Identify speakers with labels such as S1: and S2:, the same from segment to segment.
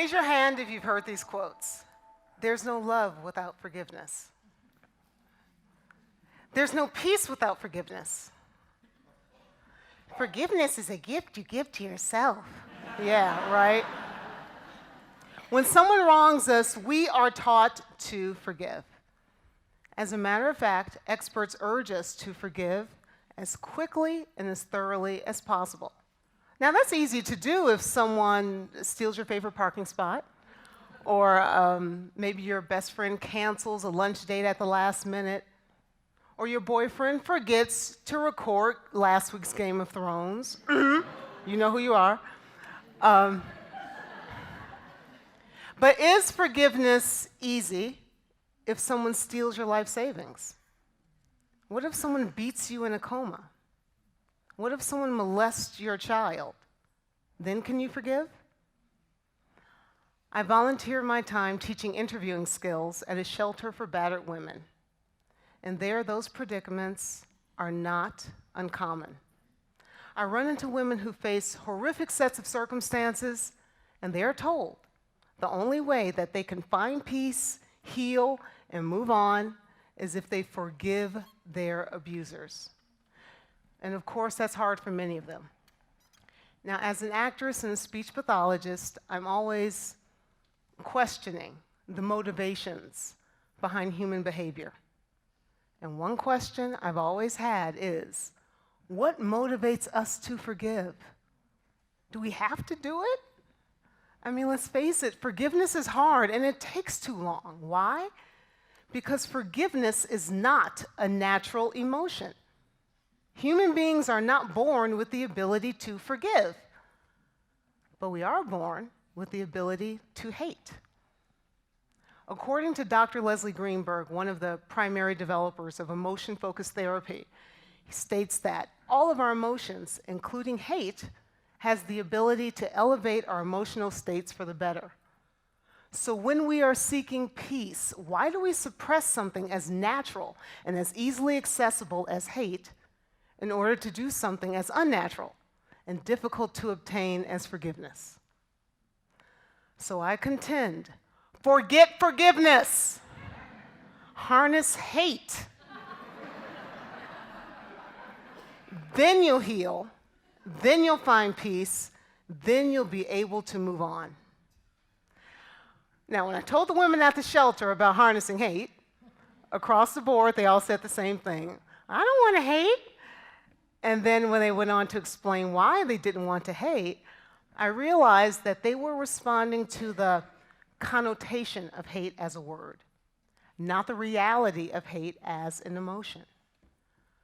S1: Raise your hand if you've heard these quotes. There's no love without forgiveness. There's no peace without forgiveness. Forgiveness is a gift you give to yourself. Yeah, right? When someone wrongs us, we are taught to forgive. As a matter of fact, experts urge us to forgive as quickly and as thoroughly as possible. Now, that's easy to do if someone steals your favorite parking spot, or maybe your best friend cancels a lunch date at the last minute, or your boyfriend forgets to record last week's Game of Thrones. You know who you are. But is forgiveness easy if someone steals your life savings? What if someone beats you in a coma? What if someone molests your child? Then can you forgive? I volunteer my time teaching interviewing skills at a shelter for battered women. And there, those predicaments are not uncommon. I run into women who face horrific sets of circumstances, and they are told the only way that they can find peace, heal, and move on is if they forgive their abusers. And of course, that's hard for many of them. Now, as an actress and a speech pathologist, I'm always questioning the motivations behind human behavior. And one question I've always had is, what motivates us to forgive? Do we have to do it? I mean, let's face it, forgiveness is hard and it takes too long. Why? Because forgiveness is not a natural emotion. Human beings are not born with the ability to forgive, but we are born with the ability to hate. According to Dr. Leslie Greenberg, one of the primary developers of emotion-focused therapy, he states that all of our emotions, including hate, has the ability to elevate our emotional states for the better. So when we are seeking peace, why do we suppress something as natural and as easily accessible as hate in order to do something as unnatural and difficult to obtain as forgiveness? So I contend, forget forgiveness. Harness hate. Then you'll heal. Then you'll find peace. Then you'll be able to move on. Now, when I told the women at the shelter about harnessing hate, across the board, they all said the same thing. I don't want to hate. And then when they went on to explain why they didn't want to hate, I realized that they were responding to the connotation of hate as a word, not the reality of hate as an emotion.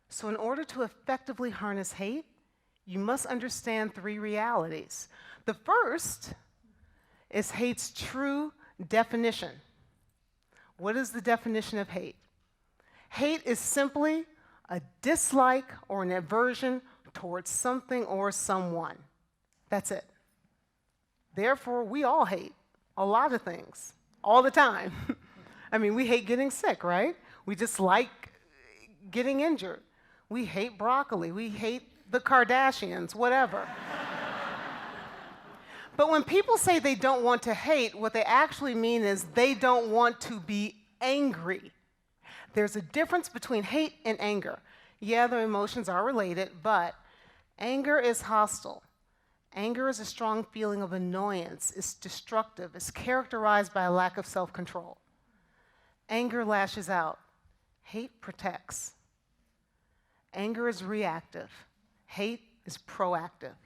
S1: So in order to effectively harness hate, you must understand three realities. The first is hate's true definition. What is the definition of hate? Hate is simply a dislike or an aversion towards something or someone. That's it. Therefore, we all hate a lot of things, all the time. I mean, we hate getting sick, right? We dislike getting injured. We hate broccoli. We hate the Kardashians, whatever. But when people say they don't want to hate, what they actually mean is they don't want to be angry. There's a difference between hate and anger. Yeah, the emotions are related, but anger is hostile. Anger is a strong feeling of annoyance. It's destructive. It's characterized by a lack of self-control. Anger lashes out. Hate protects. Anger is reactive. Hate is proactive.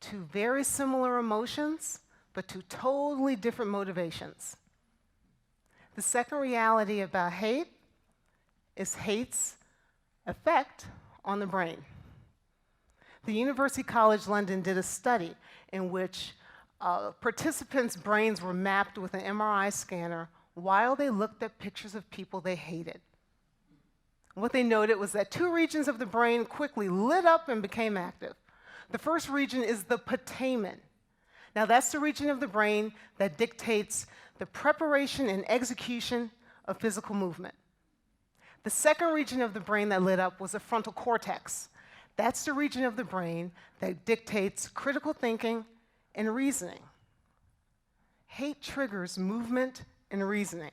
S1: Two very similar emotions, but two totally different motivations. The second reality about hate is hate's effect on the brain. The University College London did a study in which participants' brains were mapped with an MRI scanner while they looked at pictures of people they hated. What they noted was that two regions of the brain quickly lit up and became active. The first region is the putamen. Now, that's the region of the brain that dictates the preparation and execution of physical movement. The second region of the brain that lit up was the frontal cortex. That's the region of the brain that dictates critical thinking and reasoning. Hate triggers movement and reasoning.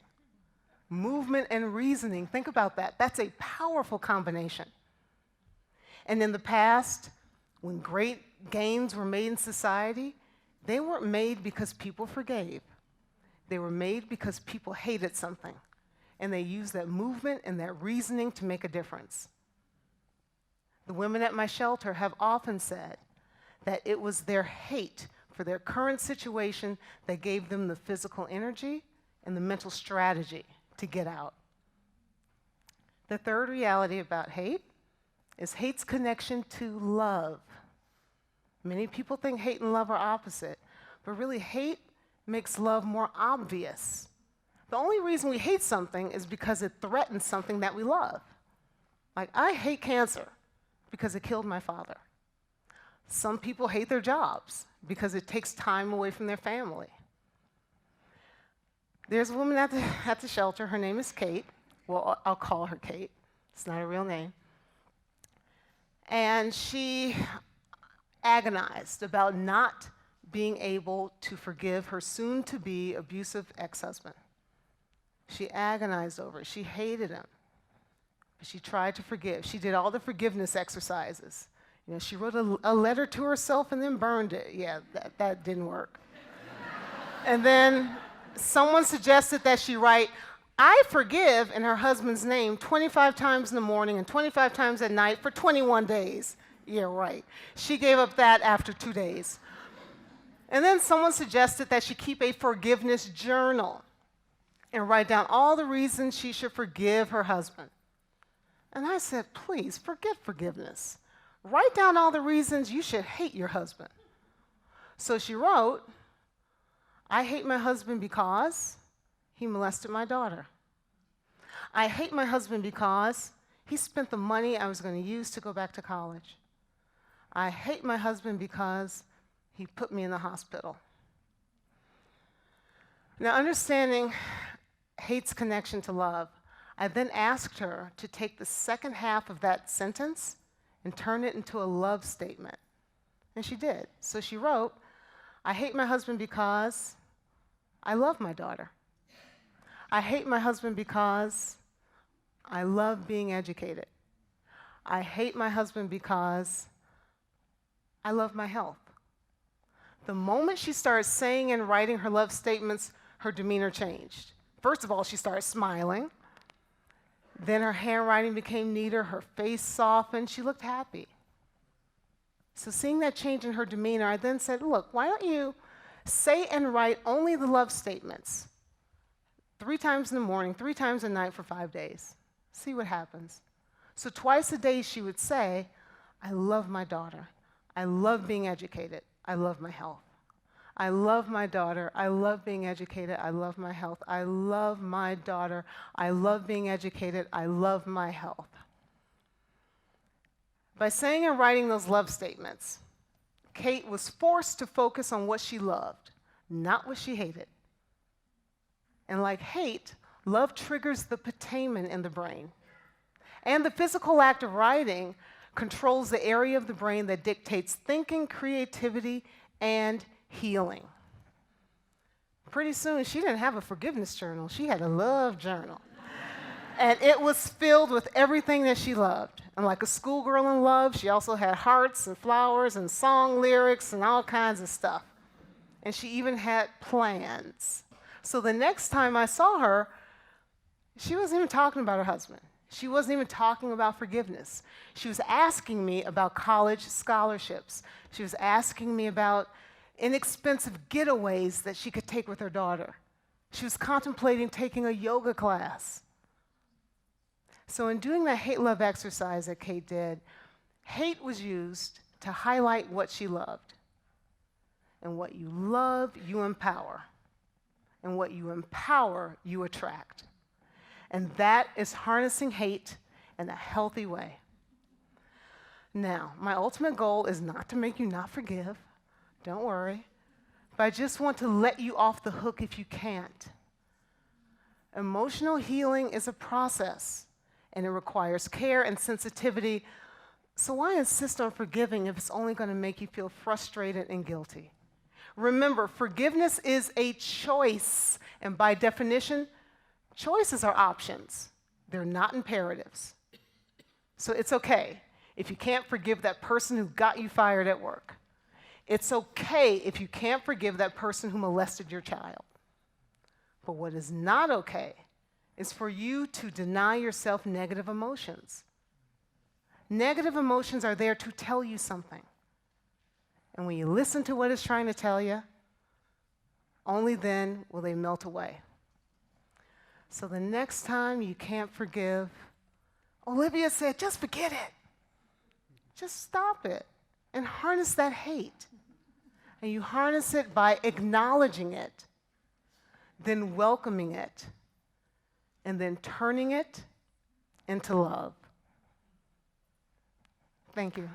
S1: Movement and reasoning, think about that. That's a powerful combination. And in the past, when great gains were made in society, they weren't made because people forgave. They were made because people hated something. And they used that movement and that reasoning to make a difference. The women at my shelter have often said that it was their hate for their current situation that gave them the physical energy and the mental strategy to get out. The third reality about hate is hate's connection to love. Many people think hate and love are opposite, but really hate makes love more obvious. The only reason we hate something is because it threatens something that we love. Like, I hate cancer because it killed my father. Some people hate their jobs because it takes time away from their family. There's a woman at the shelter, her name is Kate. Well, I'll call her Kate. It's not a real name. And she agonized about not being able to forgive her soon-to-be abusive ex-husband. She agonized over it. She hated him. But she tried to forgive. She did all the forgiveness exercises. You know, she wrote a letter to herself and then burned it. Yeah, that didn't work. And then someone suggested that she write, "I forgive" in her husband's name 25 times in the morning and 25 times at night for 21 days. Yeah, right. She gave up that after 2 days. And then someone suggested that she keep a forgiveness journal and write down all the reasons she should forgive her husband. And I said, please, forget forgiveness. Write down all the reasons you should hate your husband. So she wrote, "I hate my husband because he molested my daughter. I hate my husband because he spent the money I was going to use to go back to college. I hate my husband because he put me in the hospital." Now, understanding hate's connection to love, I then asked her to take the second half of that sentence and turn it into a love statement. And she did. So she wrote, "I hate my husband because I love my daughter. I hate my husband because I love being educated. I hate my husband because I love my health." The moment she started saying and writing her love statements, her demeanor changed. First of all, she started smiling. Then her handwriting became neater, her face softened, she looked happy. So seeing that change in her demeanor, I then said, look, why don't you say and write only the love statements 3 times in the morning, 3 times at night for 5 days. See what happens. So twice a day she would say, "I love my daughter. I love being educated. I love my health. I love my daughter. I love being educated. I love my health. I love my daughter. I love being educated. I love my health." By saying and writing those love statements, Kate was forced to focus on what she loved, not what she hated. And like hate, love triggers the putamen in the brain. And the physical act of writing controls the area of the brain that dictates thinking, creativity, and healing. Pretty soon, she didn't have a forgiveness journal. She had a love journal. And it was filled with everything that she loved. And like a schoolgirl in love, she also had hearts and flowers and song lyrics and all kinds of stuff. And she even had plans. So the next time I saw her, she wasn't even talking about her husband. She wasn't even talking about forgiveness. She was asking me about college scholarships. She was asking me about inexpensive getaways that she could take with her daughter. She was contemplating taking a yoga class. So in doing that hate-love exercise that Kate did, hate was used to highlight what she loved. And what you love, you empower. And what you empower, you attract. And that is harnessing hate in a healthy way. Now, my ultimate goal is not to make you not forgive. Don't worry. But I just want to let you off the hook if you can't. Emotional healing is a process, and it requires care and sensitivity. So why insist on forgiving if it's only going to make you feel frustrated and guilty? Remember, forgiveness is a choice, and by definition, choices are options. They're not imperatives. So it's okay if you can't forgive that person who got you fired at work. It's okay if you can't forgive that person who molested your child. But what is not okay is for you to deny yourself negative emotions. Negative emotions are there to tell you something. And when you listen to what it's trying to tell you, only then will they melt away. So the next time you can't forgive, Olivia said, just forget it. Just stop it and harness that hate. And you harness it by acknowledging it, then welcoming it, and then turning it into love. Thank you.